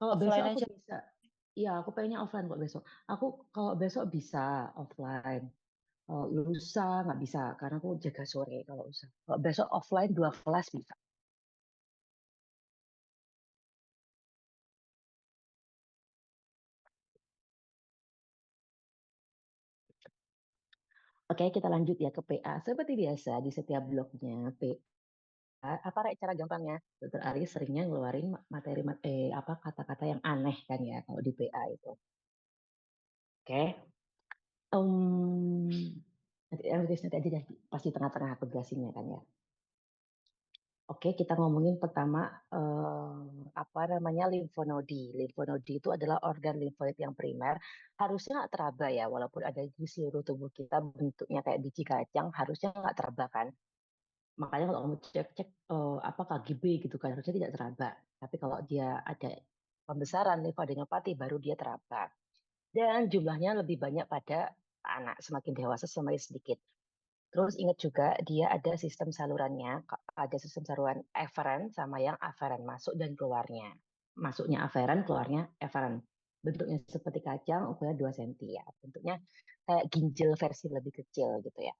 Kalau besok Offline aku aja. bisa, ya aku pengennya offline kok besok. Aku kalau besok bisa offline. Kalau lusa nggak bisa karena aku jaga sore kalau lusa. Kalau besok offline 2 kelas bisa. Oke, kita lanjut ya ke PA. Seperti biasa di setiap bloknya PA, apa Rek, cara gampangnya? Dokter Aris seringnya ngeluarin materi apa kata-kata yang aneh kan ya kalau di PA itu. Oke. Nanti aja deh, pasti tengah-tengah aku jelasinnya kan ya. Oke, kita ngomongin pertama apa namanya limfonodi. Limfonodi itu adalah organ limfoid yang primer. Harusnya nggak teraba ya, walaupun ada di seluruh tubuh kita bentuknya kayak biji kacang, harusnya nggak teraba kan. Makanya kalau kamu cek-cek apa KGB gitu kan, harusnya tidak teraba. Tapi kalau dia ada pembesaran limfadenopati, baru dia teraba. Dan jumlahnya lebih banyak pada anak, semakin dewasa semakin sedikit. Terus ingat juga dia ada sistem salurannya, ada sistem saluran eferen sama yang aferen, masuk dan keluarnya. Masuknya aferen, keluarnya eferen. Bentuknya seperti kacang, ukurannya 2 cm ya. Bentuknya kayak ginjal versi lebih kecil gitu ya.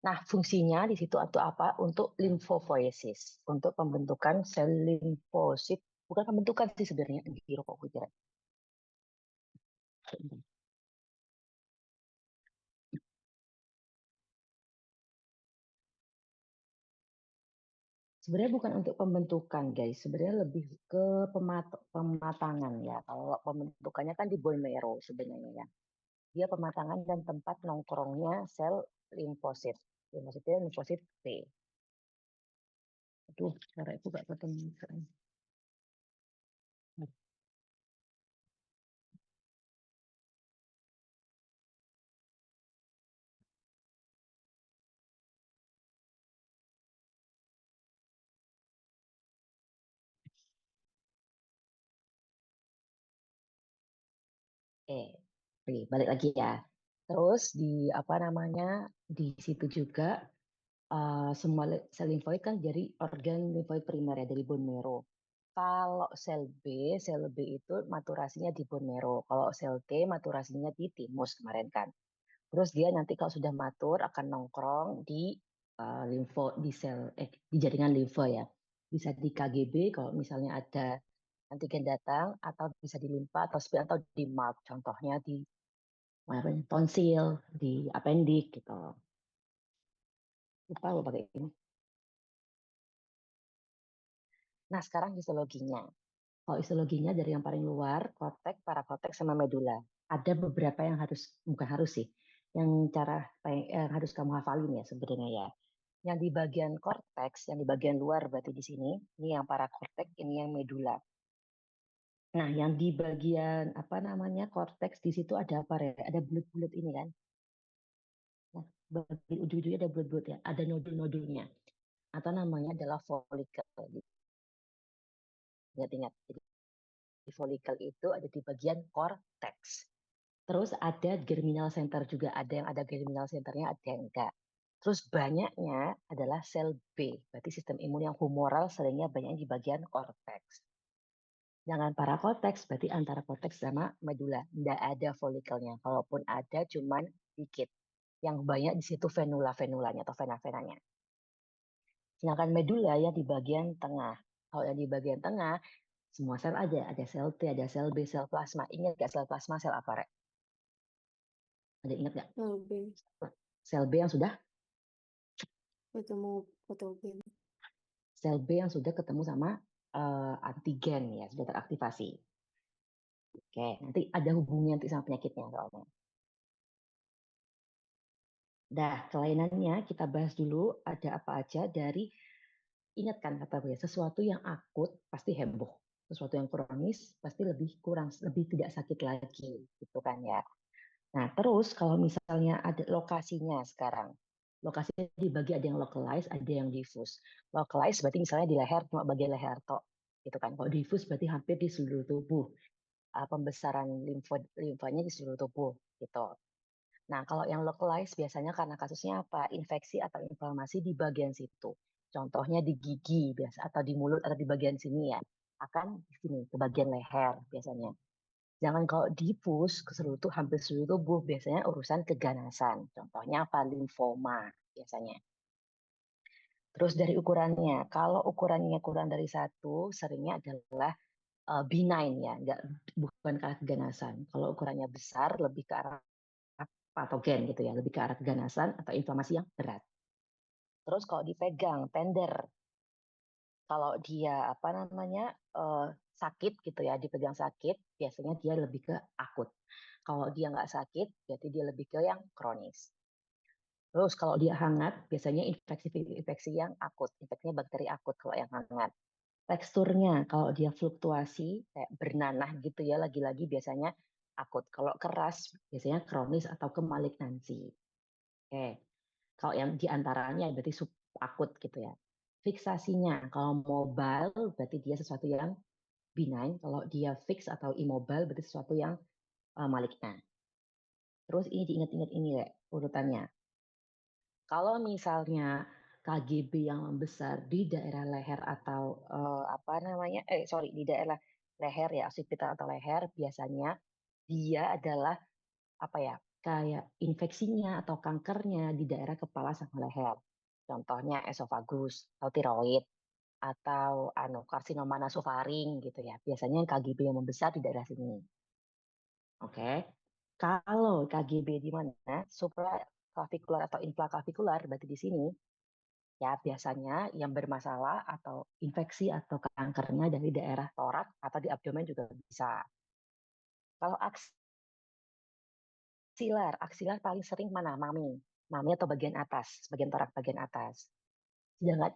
Nah, fungsinya di situ untuk apa? Untuk limfopoiesis, untuk pembentukan sel limfosit. Bukan pembentukan sih sebenarnya, di rokok gue. Sebenarnya bukan untuk pembentukan, guys. Sebenarnya lebih ke pematangan ya. Kalau pembentukannya kan di bone marrow sebenarnya ya. Dia pematangan dan tempat nongkrongnya sel limfosit. Limfositnya limfosit T. Aduh, cara itu gak ketemu. Eh, oke, balik lagi ya. Terus di apa namanya di situ juga semua sel limfoid kan jadi organ limfoid primer ya dari bone marrow. Kalau sel B itu maturasinya di bone marrow. Kalau sel T maturasinya di timus kemarin kan. Terus dia nanti kalau sudah matur akan nongkrong di limfo di sel di jaringan limfa ya. Bisa di KGB kalau misalnya ada antigen datang atau bisa di limfa atau spleen atau di mark. Contohnya di apa ya, tonsil, di appendix gitu. Lupa lupa pakai ini. Nah, sekarang histologinya. Kalau histologinya dari yang paling luar, korteks, parakorteks, sama medula. Ada beberapa yang harus, bukan harus sih, yang harus kamu hafalin ya sebenarnya ya. Yang di bagian korteks, yang di bagian luar berarti di sini, ini yang parakorteks, ini yang medula. Nah, yang di bagian apa namanya korteks di situ ada apa ya? Ada bulat-bulat ini kan. Nah, bagian ujung-ujungnya ada bulat-bulat ya, ada nodul-nodulnya. Atau namanya adalah folikel. Ingat-ingat. Jadi folikel itu ada di bagian korteks. Terus ada germinal center juga, ada yang ada germinal centernya, ada yang enggak. Terus banyaknya adalah sel B, berarti sistem imun yang humoral seringnya banyak di bagian korteks. Jangan parakorteks, berarti antara korteks sama medula. Tidak ada folikelnya, kalaupun ada cuman dikit. Yang banyak di situ venula-venulanya atau vena-venanya. Sedangkan medula ya di bagian tengah. Kalau yang di bagian tengah, semua sel ada sel T, ada sel B, sel plasma. Ingat gak sel plasma, sel apa, Rek? Ada ingat gak? Lebih Sel B yang sudah ketemu patogen. sel B yang sudah ketemu sama antigen ya, sudah teraktivasi. Oke, nanti ada hubungannya nanti sama penyakitnya soalnya. Dah, kelainannya kita bahas dulu ada apa aja dari ingatkan kata gue, sesuatu yang akut pasti heboh. Sesuatu yang kronis pasti lebih tidak sakit lagi, gitu kan ya. Nah, terus kalau misalnya ada lokasinya sekarang, lokasinya dibagi ada yang localized, ada yang diffuse. Localized berarti misalnya di leher, cuma bagian leher tok, gitu kan. Kalau diffuse berarti hampir di seluruh tubuh. Pembesaran limfanya di seluruh tubuh, gitu. Nah, kalau yang localized biasanya karena kasusnya apa? Infeksi atau inflamasi di bagian situ. Contohnya di gigi biasa atau di mulut atau di bagian sini ya. akan di sini ke bagian leher biasanya. Jangan kalau difus ke seluruh tubuh, hampir seluruh tubuh, biasanya urusan keganasan. Contohnya apa? Limfoma biasanya. Terus dari ukurannya, kalau ukurannya kurang dari 1, seringnya adalah benign ya, bukan ke arah keganasan. Kalau ukurannya besar, lebih ke arah patogen gitu ya, lebih ke arah keganasan atau inflamasi yang berat. Terus kalau dipegang, tender, kalau dia apa namanya sakit gitu ya, dipegang sakit, biasanya dia lebih ke akut. Kalau dia nggak sakit, berarti dia lebih ke yang kronis. Terus kalau dia hangat, biasanya infeksi yang akut, infeksinya bakteri akut kalau yang hangat. Teksturnya, kalau dia fluktuasi, kayak bernanah gitu ya, lagi-lagi biasanya akut. Kalau keras, biasanya kronis atau ke malignansi. Oke. Kalau yang diantaranya berarti akut gitu ya. Fiksasinya, kalau mobile berarti dia sesuatu yang benign. Kalau dia fix atau immobile berarti sesuatu yang malignan. Terus ini diingat-ingat ini ya urutannya. Kalau misalnya KGB yang membesar di daerah leher atau apa namanya, di daerah leher ya, occipital atau leher, biasanya dia adalah apa ya, kayak infeksinya atau kankernya di daerah kepala sama leher. Contohnya esofagus atau tiroid atau karsinoma nasofaring gitu ya. Biasanya yang KGB yang membesar di daerah sini. Oke. Kalau KGB di mana? Supraclavikular atau infraklavikular berarti di sini ya biasanya yang bermasalah atau infeksi atau kankernya dari daerah torak atau di abdomen juga bisa. Kalau aksilar paling sering mana? Mami atau bagian atas, bagian torak bagian atas. Sedangkan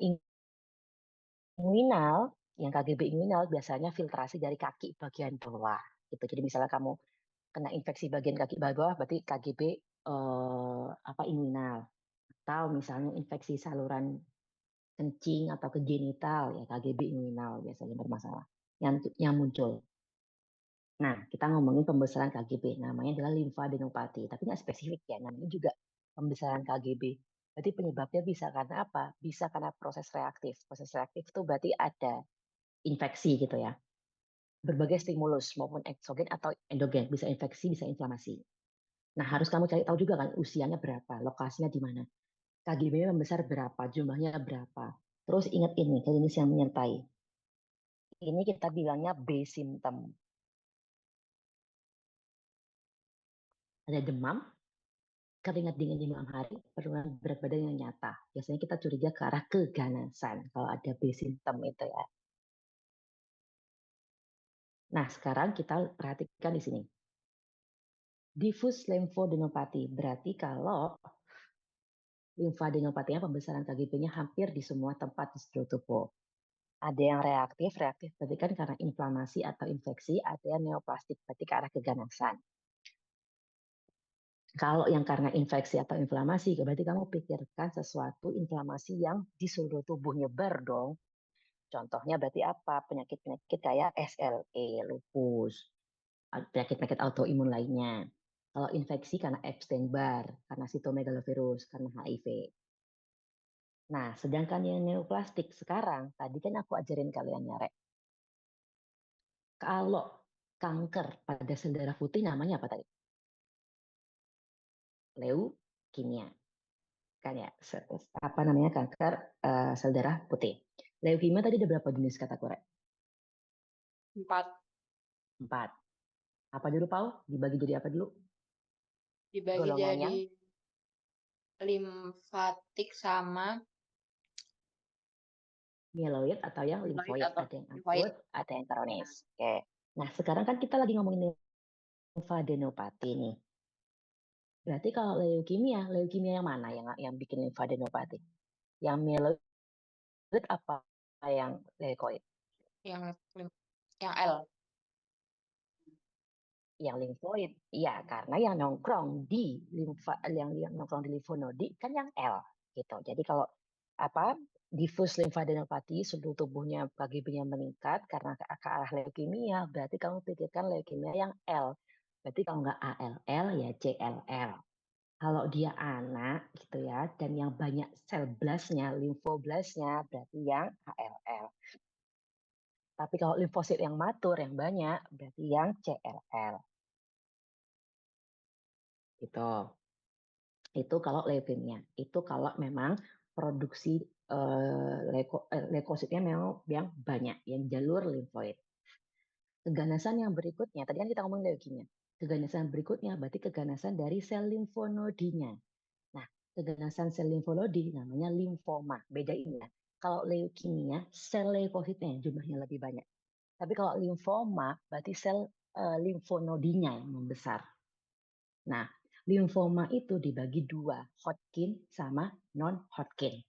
inguinal, yang KGB inguinal biasanya filtrasi dari kaki bagian bawah. Gitu. Jadi misalnya kamu kena infeksi bagian kaki bawah, berarti KGB apa inguinal. Atau misalnya infeksi saluran kencing atau ke genital, ya KGB inguinal biasanya bermasalah. Yang muncul. Nah, kita ngomongin pembesaran KGB, namanya adalah limfadenopati, tapi nggak spesifik ya, namanya juga pembesaran KGB. Berarti penyebabnya bisa karena apa? Bisa karena proses reaktif. Proses reaktif itu berarti ada infeksi gitu ya. Berbagai stimulus maupun eksogen atau endogen, bisa infeksi, bisa inflamasi. Nah, harus kamu cari tahu juga kan usianya berapa, lokasinya di mana. KGB membesar berapa, jumlahnya berapa. Terus ingat ini, klinis yang menyertai. Ini kita bilangnya B symptom. Ada demam, keringat dingin di malam hari, penurunan berat badan yang nyata. Biasanya kita curiga ke arah keganasan kalau ada B symptom itu ya. Nah, sekarang kita perhatikan di sini. Diffuse lymphodenopathy berarti kalau limfadenopatinya pembesaran KGB-nya hampir di semua tempat di seluruh tubuh. Ada yang reaktif berarti kan karena inflamasi atau infeksi, ada yang neoplastik berarti ke arah keganasan. Kalau yang karena infeksi atau inflamasi, berarti kamu pikirkan sesuatu inflamasi yang di seluruh tubuh nyebar dong. Contohnya berarti apa? Penyakit-penyakit kayak SLE, lupus, penyakit-penyakit autoimun lainnya. Kalau infeksi karena Epstein-Barr, karena sitomegalovirus, karena HIV. Nah, sedangkan yang neoplastik sekarang, tadi kan aku ajarin kalian ya, Rek. Kalau kanker pada sel darah putih namanya apa tadi? Leukemia. Kan ya, apa namanya kanker sel darah putih. Leukemia tadi ada berapa jenis kata korek? 4. 4. Apa dulu, Pau? Dibagi jadi apa dulu? Dibagi Golongan jadi yang limfatik sama mieloid atau yang amyloid limfoid. atau Ada yang limfoid. akut, ada yang kronis. Oke. Nah, sekarang kan kita lagi ngomongin limfadenopati nih. Berarti kalau leukemia yang mana yang bikin limfadenopati? Yang mieloid apa yang leukoid? Yang yang L. Yang limfoid. Iya, karena yang nongkrong di yang nongkrong di limfonodi kan yang L gitu. Jadi kalau apa diffuse lymphadenopathy seluruh tubuhnya KGB-nya meningkat karena ke arah leukemia, berarti kamu pikirkan leukemia yang L. Berarti kalau nggak ALL ya CLL. Kalau dia anak gitu ya dan yang banyak sel blastnya, limfoblasnya berarti yang ALL. Tapi kalau limfosit yang matur, yang banyak, berarti yang CLL. Gitu. Itu kalau leukemia. Itu kalau memang produksi leukositnya memang yang banyak, yang jalur limfoid. Keganasan yang berikutnya, tadi kan kita ngomong leukemia. Keganasan berikutnya berarti keganasan dari sel limfonodinya. Nah, keganasan sel limfonodi namanya limfoma. Beda ini ya. Kalau leukemia, sel leukositnya jumlahnya lebih banyak. Tapi kalau limfoma, berarti sel limfonodinya yang membesar. Nah, limfoma itu dibagi dua, Hodgkin sama non-Hodgkin.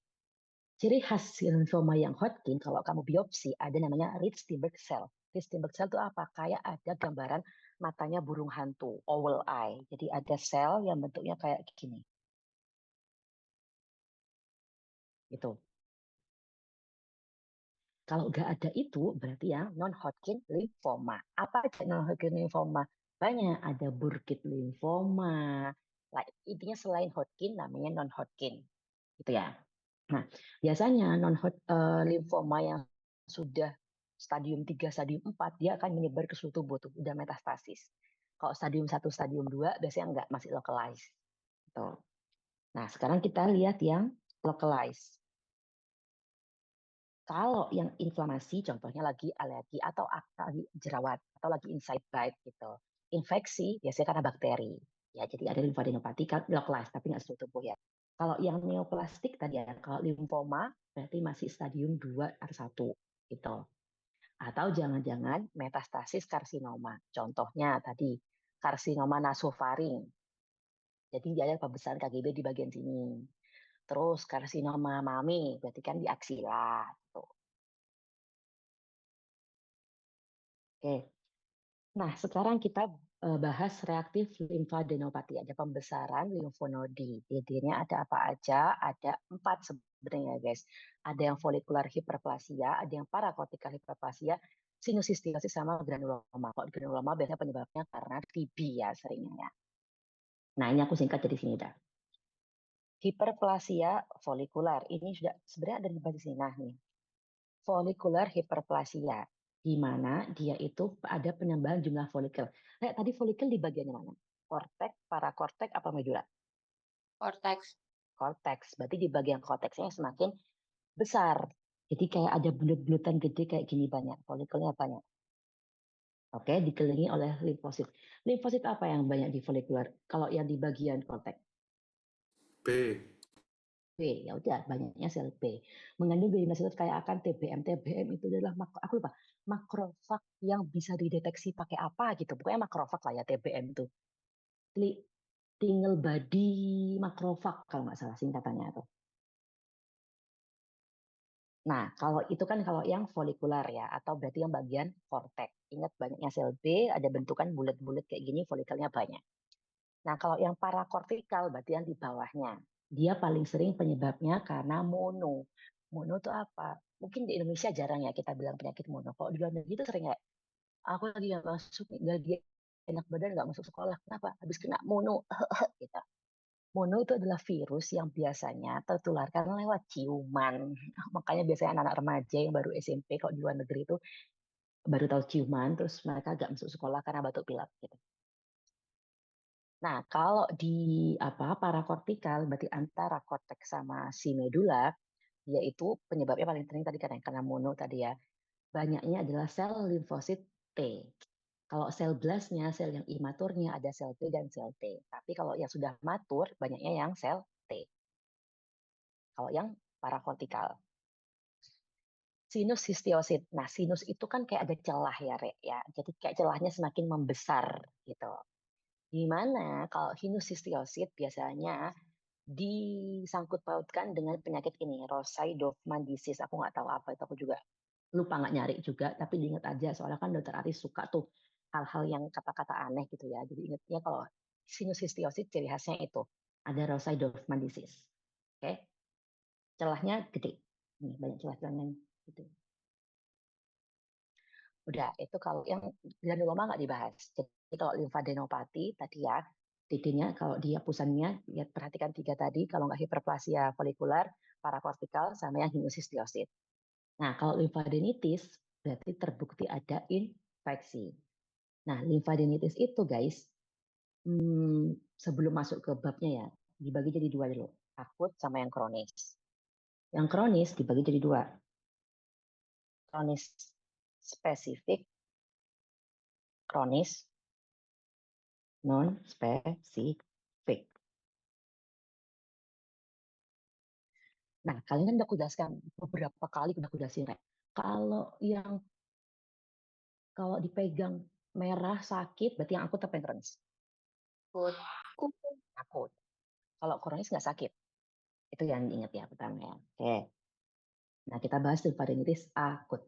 Ciri khas limfoma yang Hodgkin, kalau kamu biopsi, ada namanya Rich-Steinberg cell. Rich-Steinberg cell itu apa? Kayak ada gambaran matanya burung hantu, owl eye. Jadi ada sel yang bentuknya kayak gini. Gitu. Kalau nggak ada itu, berarti yang non-Hodgkin lymphoma. Apa aja non-Hodgkin lymphoma? Banyak. Ada Burkitt lymphoma. Intinya selain Hodgkin, namanya non-Hodgkin. Gitu ya. Nah, biasanya lymphoma yang sudah stadium 3, stadium 4, dia akan menyebar ke seluruh tubuh tuh, udah metastasis. Kalau stadium 1, stadium 2 biasanya enggak, masih localized. Gitu. Nah, sekarang kita lihat yang localized. Kalau yang inflamasi, contohnya lagi alergi atau lagi jerawat atau lagi inside bite gitu. Infeksi biasanya karena bakteri. Ya, jadi ada limfadenopati kan localized tapi nggak seluruh tubuh ya. Kalau yang neoplastik tadi ya, kalau limfoma berarti masih stadium 2 atau 1 gitu. Atau jangan-jangan metastasis karsinoma. Contohnya tadi karsinoma nasofaring. Jadi dia ada pembesaran KGB di bagian sini. Terus karsinoma mami, berarti kan di aksila. Gitu. Oke. Nah, sekarang kita bahas reaktif limfadenopati. Ada pembesaran limfonodi. Intinya ada apa aja? Ada 4 sebenarnya, guys. Ada yang folikular hiperplasia, ada yang parakortikal hiperplasia, sinusistiosis sama granuloma. Kalau granuloma biasanya penyebabnya karena TB ya seringnya ya. Nah, ini aku singkat jadi sini dah. Hiperplasia folikular. Ini sudah sebenarnya ada di basis sini. Nah, nih. Folikular hiperplasia, di mana dia itu ada penambahan jumlah folikel. Kayak tadi folikel di bagian mana? Korteks, parakorteks, apa medula? Cortex. Korteks. Berarti di bagian korteksnya semakin besar. Jadi kayak ada bulut-bulutan gede kayak gini banyak. Folikelnya banyak. Oke, dikelilingi oleh limfosit. Limfosit apa yang banyak di folikular? Kalau yang di bagian korteks? B. B, ya udah banyaknya sel B. Mengandung glioblastoma kayak akan TBM. TBM itu adalah aku lupa makrofag yang bisa dideteksi pakai apa gitu. Pokoknya makrofag lah ya TBM itu. Tingle body makrofag kalau nggak salah singkatannya itu. Nah, kalau itu kan kalau yang folikular ya, atau berarti yang bagian korteks. Ingat banyaknya sel B, ada bentukan bulat-bulat kayak gini, folikelnya banyak. Nah, kalau yang parakortikal berarti yang di bawahnya. Dia paling sering penyebabnya karena mono. Mono itu apa? Mungkin di Indonesia jarang ya kita bilang penyakit mono. Kalau di luar negeri itu sering ya. Aku lagi nggak masuk, lagi enak badan nggak masuk sekolah. Kenapa? Habis kena mono. Gitu. Mono itu adalah virus yang biasanya tertularkan lewat ciuman. Makanya biasanya anak-anak remaja yang baru SMP kalau di luar negeri itu baru tahu ciuman, terus mereka nggak masuk sekolah karena batuk pilek gitu. Nah, kalau di parakortikal berarti antara korteks sama si medula, yaitu penyebabnya paling sering tadi karena mono tadi ya. Banyaknya adalah sel limfosit T. Kalau sel blastnya, sel yang imaturnya ada sel T dan sel T. Tapi kalau yang sudah matur, banyaknya yang sel T. Kalau yang parakortikal. Sinus histiosit. Nah, sinus itu kan kayak ada celah ya, Rek, ya. Jadi kayak celahnya semakin membesar gitu. Di mana kalau sinus histiosit biasanya disangkut pautkan dengan penyakit ini, Rosai-Dorfman disease. Aku nggak tahu apa itu, aku juga lupa nggak nyari juga, tapi diingat aja soalnya kan dokter Aris suka tuh hal-hal yang kata-kata aneh gitu ya. Jadi ingatnya kalau sinus histiosis ciri khasnya itu ada Rosai-Dorfman disease. Oke, celahnya gede. Nih banyak celah-celahnya gitu. Udah, itu kalau yang granuloma nggak dibahas. Jadi kalau limfadenopati tadi ya, titiknya kalau dia pusatnya, ya perhatikan 3 tadi, kalau nggak hiperplasia folikular, parakortikal, sama yang histiosit. Nah, kalau limfadenitis, berarti terbukti ada infeksi. Nah, limfadenitis itu guys, sebelum masuk ke babnya ya, dibagi jadi dua dulu, akut sama yang kronis. Yang kronis dibagi jadi dua, kronis spesifik, kronis non spesifik. Nah, kalian kan udah kudaskan beberapa kali, udah kudasin, Rek. Kalau dipegang merah sakit, berarti yang akut apa yang kronis? Akut. Akut. Kalau kronis nggak sakit. Itu yang diingat ya pertama ya. Oke. Nah, kita bahas limfadenitis akut.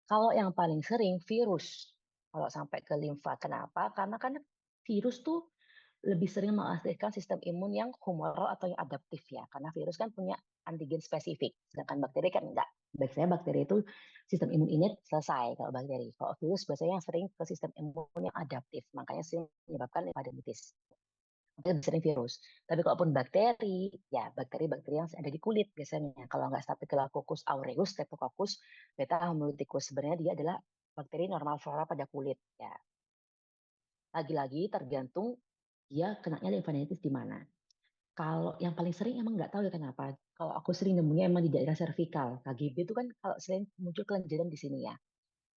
Kalau yang paling sering virus. Kalau sampai ke limfa. Kenapa? Karena kan virus tuh lebih sering mengaktifkan sistem imun yang humoral atau yang adaptif ya. Karena virus kan punya antigen spesifik. Sedangkan bakteri kan enggak. Biasanya bakteri itu sistem imun innate selesai kalau bakteri. Kalau virus biasanya yang sering ke sistem imun yang adaptif. Makanya sering menyebabkan limfadenitis. Lebih sering virus. Tapi kalaupun bakteri, ya bakteri-bakteri yang ada di kulit biasanya. Kalau nggak Staphylococcus aureus, Streptococcus beta hemolyticus, sebenarnya dia adalah bakteri normal flora pada kulit. Ya, lagi-lagi tergantung dia kenanya limfadenitis di mana. Kalau yang paling sering emang nggak tahu ya kenapa. Kalau aku sering nemunya emang di daerah servikal. KGB itu kan kalau sering muncul kelenjaran di sini ya.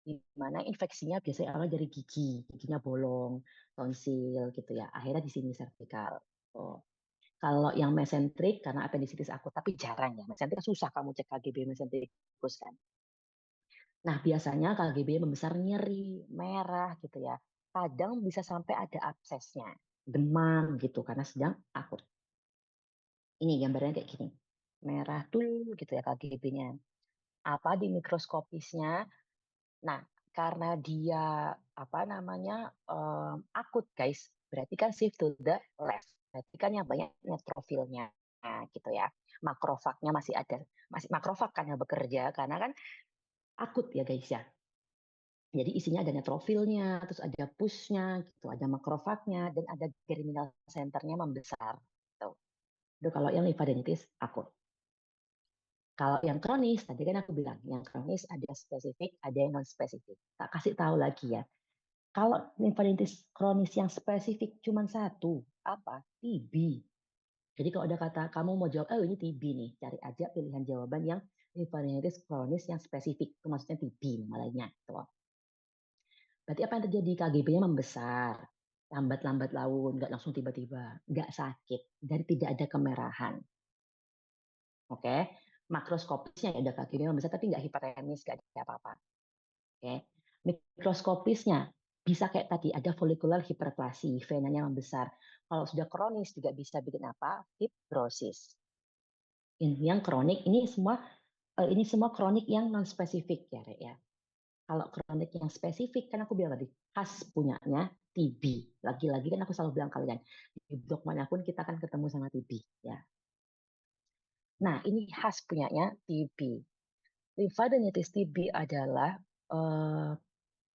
Di mana infeksinya biasanya awal dari gigi, giginya bolong, tonsil gitu ya. Akhirnya di sini servikal. Oh. Kalau yang mesentrik karena apendisitis akut, tapi jarang ya. Mesentrik susah kamu cek KGB mesentrikus kan. Nah, biasanya KGB membesar nyeri, merah gitu ya. Kadang bisa sampai ada absesnya, demam gitu karena sedang akut. Ini gambarnya kayak gini. Merah tuh gitu ya KGB-nya. Apa di mikroskopisnya? Nah, karena dia apa namanya akut guys, berarti kan shift to the left. Berarti kan yang banyak neutrofilnya gitu ya. Makrofagnya masih ada, masih makrofag kan yang bekerja karena kan akut ya guys ya. Jadi isinya ada neutrofilnya, terus ada pushnya gitu, ada makrofagnya dan ada germinal centernya membesar. Gitu. Itu kalau yang limfadenitis akut. Kalau yang kronis, tadi kan aku bilang, yang kronis ada spesifik, ada yang non spesifik. Tak kasih tahu lagi ya. Kalau limfadenitis kronis yang spesifik cuma satu, apa? TB. Jadi kalau ada kata kamu mau jawab, oh ini TB nih, cari aja pilihan jawaban yang limfadenitis kronis yang spesifik. Itu maksudnya TB nama lainnya. Tuh. Berarti apa yang terjadi? KGB-nya membesar, lambat-lambat laun, nggak langsung tiba-tiba, nggak sakit, dan tidak ada kemerahan. Oke, makroskopisnya ya udah KGB membesar tapi nggak hiperemis, nggak ada apa-apa. Oke, mikroskopisnya bisa kayak tadi ada folikular hiperplasi, venanya membesar. Kalau sudah kronis juga bisa bikin apa? Fibrosis. Ini yang kronik, ini semua kronik yang non spesifik ya, Rek, ya. Kalau kronik yang spesifik kan aku bilang tadi khas punyanya TB. Lagi-lagi kan aku selalu bilang kalian di blog manapun kita akan ketemu sama TB ya. Nah, ini khas punyanya TB. Limfadenitis TB adalah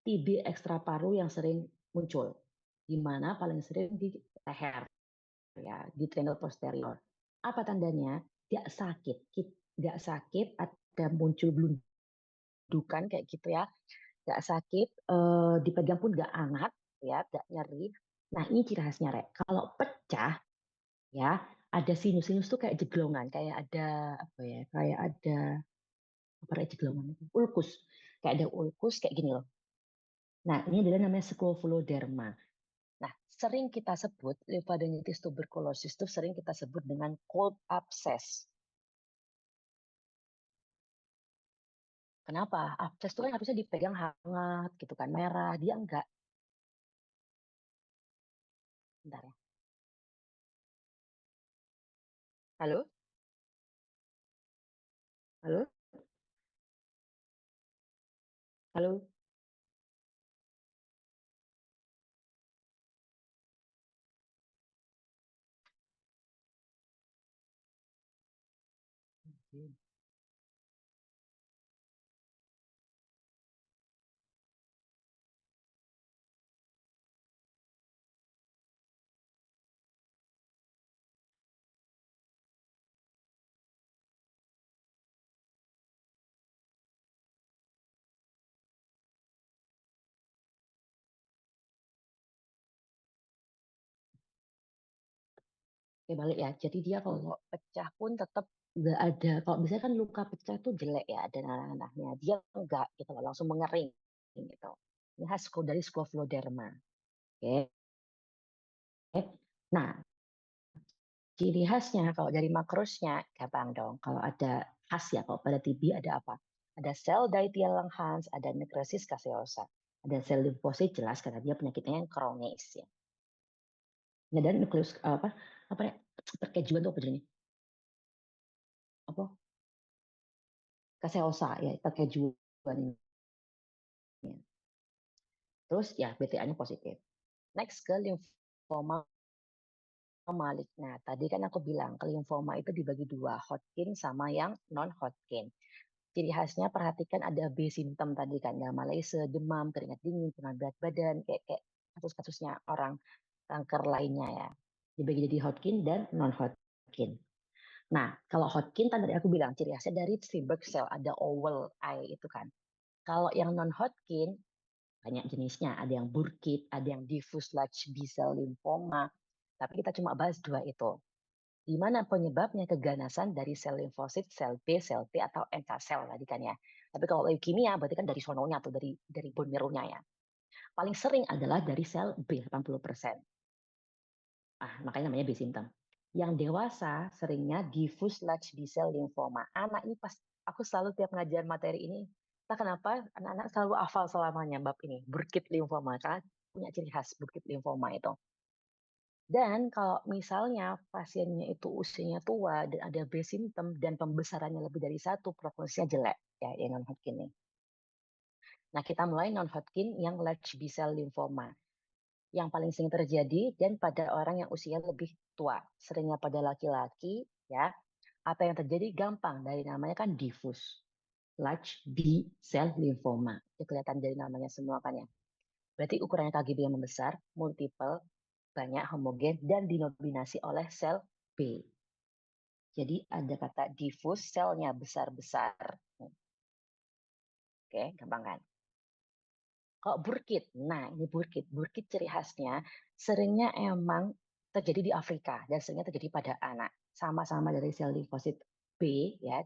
TB ekstraparu yang sering muncul, di mana paling sering di leher, ya, di triangle posterior. Apa tandanya? Tidak sakit, tidak sakit, ada muncul belundukan kayak gitu ya, tidak sakit, dipegang pun nggak hangat, ya, nggak nyeri. Nah ini ciri khasnya Rek. Kalau pecah, ya, ada sinus-sinus tuh kayak jeglongan, kayak ada apa ya, kayak ada apa jeglongan, ulkus, kayak ada ulkus kayak gini loh. Nah, ini adalah namanya skleroderma. Nah, sering kita sebut limfadenitis tuberkulosis itu sering kita sebut dengan cold abscess. Kenapa? Abscess itu kan harusnya dipegang hangat gitu kan, merah. Dia enggak. Bentar ya. Halo? Halo? Halo? Oke, balik ya. Jadi dia kalau pecah pun tetap nggak ada. Kalau biasanya kan luka pecah tuh jelek ya, ada nanah-nanahnya. Dia enggak gitu loh, langsung mengering gitu. Ini khas dari Scleroderma. Oke. Nah, ciri khasnya kalau dari makrosnya gampang dong. Kalau ada khas ya, kalau pada TB ada apa? Ada sel Diethyl Langhans, ada necrosis caseosa, ada sel limfosit jelas karena dia penyakitnya yang kronis ya. Nah, dan nukleus apa ya? Perkejuan tuh apa jadinya? Apa? Caseosa ya, perkejuan ini. Terus ya BTA-nya positif. Next ke limfoma maligna. Nah, tadi kan aku bilang ke limfoma itu dibagi dua, Hodgkin sama yang non Hodgkin. Ciri khasnya perhatikan ada B simptom tadi kan, ya malaise, demam, keringat dingin, penurunan berat badan, kayak kasus-kasusnya orang kanker lainnya ya. Dibagi jadi Hodgkin dan non Hodgkin. Nah, kalau Hodgkin tadi aku bilang ciri khasnya dari Steinberg cell, ada oval eye itu kan. Kalau yang non Hodgkin banyak jenisnya, ada yang Burkitt, ada yang diffuse large B-cell lymphoma, tapi kita cuma bahas dua itu. Di mana penyebabnya keganasan dari sel limfosit, sel B, sel T, atau NK sel tadi kan ya. Tapi kalau leukemia berarti kan dari sononya atau dari bone marrow-nya ya. Paling sering adalah dari sel B 80%. Makanya namanya B symptom. Yang dewasa seringnya diffuse large B-cell lymphoma. Anak ini pas aku selalu tiap ngajar materi ini, entah kenapa anak-anak selalu hafal selamanya bab ini, Burkitt lymphoma, karena punya ciri khas Burkitt lymphoma itu. Dan kalau misalnya pasiennya itu usianya tua dan ada B symptom dan pembesarannya lebih dari 1, prognosisnya jelek ya yang non Hodgkin ini. Nah, kita mulai non Hodgkin yang large B-cell lymphoma. Yang paling sering terjadi dan pada orang yang usia lebih tua, seringnya pada laki-laki ya. Apa yang terjadi gampang, dari namanya kan diffuse large B-cell lymphoma. Itu kelihatan dari namanya semua kan ya. Berarti ukurannya KGB yang membesar, multiple, banyak, homogen, dan dinominasi oleh sel B. Jadi ada kata diffuse, selnya besar-besar. Oke, gampang kan? Kalau Burkitt, nah ini Burkitt. Burkitt ciri khasnya seringnya emang terjadi di Afrika dan seringnya terjadi pada anak. Sama-sama dari sel limfosit B ya.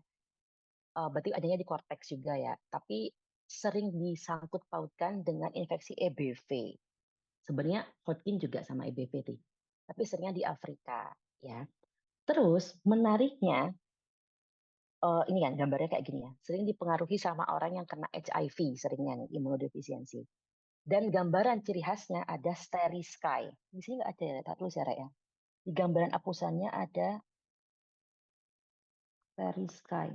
Berarti adanya di korteks juga ya. Tapi sering disangkut pautkan dengan infeksi EBV. Sebenarnya Hodgkin juga sama EBV sih. Tapi seringnya di Afrika ya. Terus menariknya ini kan gambarnya kayak gini ya. Sering dipengaruhi sama orang yang kena HIV seringnya nih, imunodefisiensi. Dan gambaran ciri khasnya ada starry sky. Di sini nggak ada ya, tak tulis ya, Rek, ya. Di gambaran apusannya ada starry sky.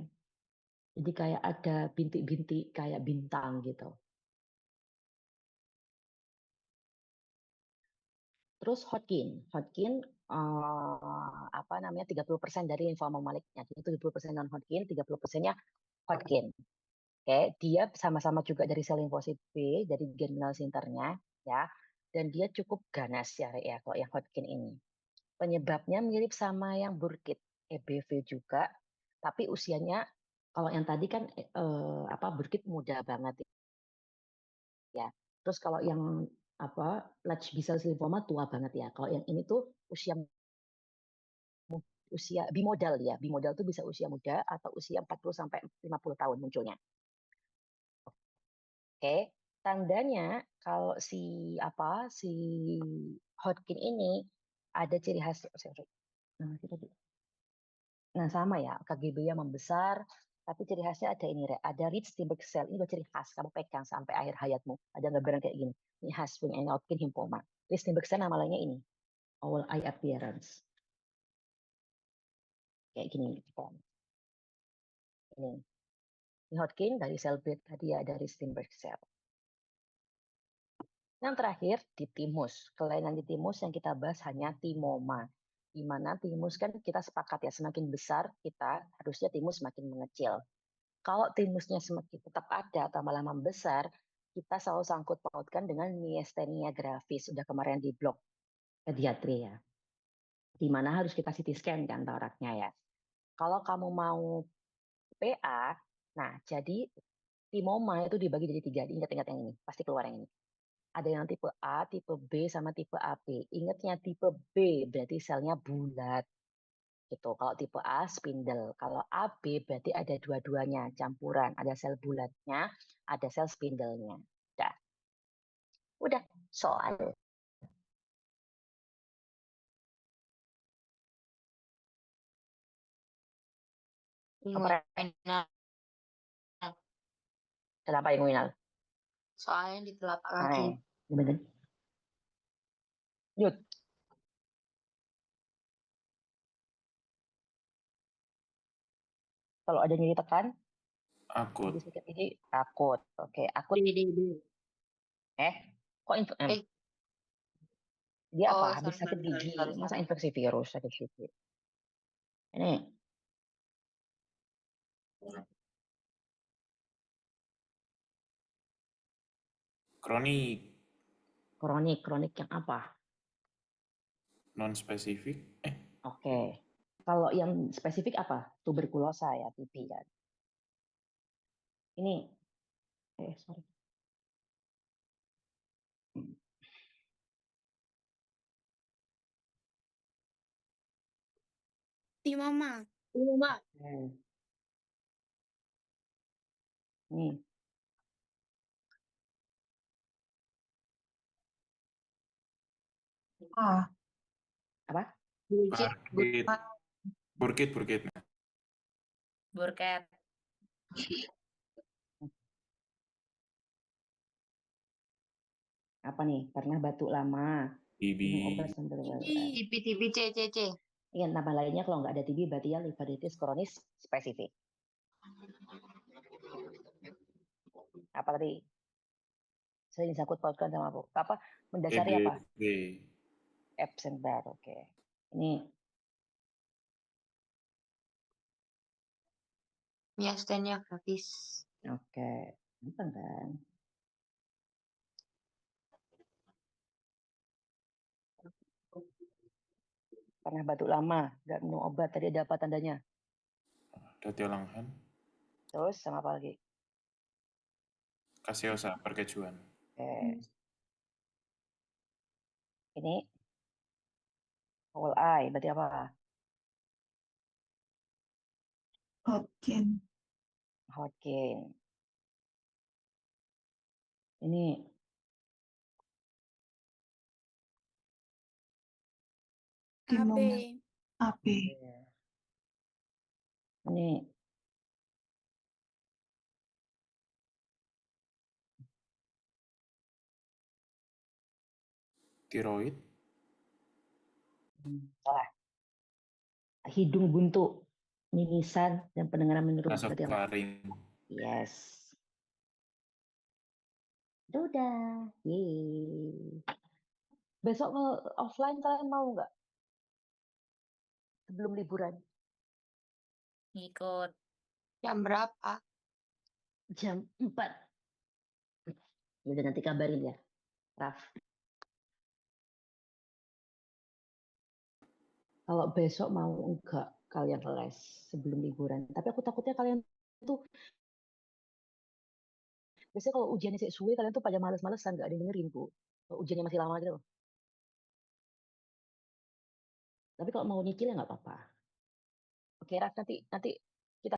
Jadi kayak ada bintik-bintik kayak bintang gitu. Terus Hodgkin. Hodgkin apa namanya 30% dari limfoma malignya. Jadi 70% non Hodgkin, 30%-nya Hodgkin. Oke, dia sama-sama juga dari sel limfosit B, dari germinal centernya ya. Dan dia cukup ganas ya, Rek, ya, kalau yang Hodgkin ini. Penyebabnya mirip sama yang Burkitt, EBV juga, tapi usianya kalau yang tadi kan Burkitt muda banget ya. Terus kalau yang large B-cell lymphoma tua banget ya. Kalau yang ini tuh usia bimodal ya. Bimodal tuh bisa usia muda atau usia 40 sampai 50 tahun munculnya. Oke. Tandanya kalau si Hodgkin ini ada ciri khas Nah, sama ya, KGB yang membesar, tapi ciri khasnya ada ini, Rek. Ada rich Steinberg cell. Ini ciri khas, kamu pegang sampai akhir hayatmu. Ada gambaran kayak gini. Ini khas punya Hodgkin lymphoma. Rich Steinberg cell nama lainnya ini. Owl eye appearance. Kayak gini. Ini. Ini Hodgkin dari sel B tadi ya, dari Steinberg cell. Yang terakhir, di timus. Kelainan di timus yang kita bahas hanya timoma. Di mana timus kan kita sepakat ya, semakin besar kita, harusnya timus semakin mengecil. Kalau timusnya semakin tetap ada atau malah membesar, kita selalu sangkut pautkan dengan myasthenia gravis. Sudah kemarin di blog pediatri ya. Di mana harus kita CT scan kan toraknya ya. Kalau kamu mau PA, nah jadi timoma itu dibagi jadi 3. Ingat-ingat yang ini, pasti keluar yang ini. Ada yang tipe A, tipe B, sama tipe AB. Ingatnya tipe B berarti selnya bulat. Gitu. Kalau tipe A spindle, kalau AB berarti ada dua-duanya, campuran, ada sel bulatnya, ada sel spindle-nya. Udah, soal. Apa, Inguinal. kenapa inguinal? Soalnya di telapak kaki. Bener. Yud. Kalau ada nyeri tekan, Akut. di sedikit ini akut. Oke, akut. D. Kok Eh. dia apa? Oh, Habis sorry, sakit gigi. sorry. Masa infeksi virus sakit gigi? Ini Kronik. kronik yang apa? Non spesifik. Oke. Kalau yang spesifik apa? Tuberkulosa ya, TB kan. Ini, sorry. Timama. Nih, apa? Burkit. Burkit. Burkit. Burket. Apa nih? Pernah batuk lama. TB. Minum obat sambil TB, CCC. Ingat nama lainnya kalau nggak ada TB berarti ya limfaditis kronis spesifik. Apa tadi? Sering disangkut pautkan sama apa? Mendasari apa? EBV. Epstein-Barr. Oke. Ini Miastenia gravis. oke. Gampang kan? Pernah batuk lama, nggak minum obat. Tadi ada apa tandanya? Dati Langhan. Terus sama apa lagi? Kaseosa. Perkejuan. Oke. Ini whole eye, berarti apa? Hodgkin. Hodgkin. Ini AB. AB. Ini Tiroid. salah. Hidung buntu, mimisan, dan pendengaran menurun. Berarti apa? Nasofaring. Yes. Udah. Yeay. Besok offline kalian mau nggak? Sebelum liburan. Ngikut. Jam berapa? Jam 4. Udah nanti kabarin ya, Raf. Kalau besok mau enggak kalian les sebelum liburan. Tapi aku takutnya kalian tuh biasanya kalau ujiannya sih suwe kalian tuh pada males-malesan nggak ada yang dengerin bu. Kalau ujiannya masih lama gitu. Tapi kalau mau nyicil ya nggak apa-apa. Oke Raf, nanti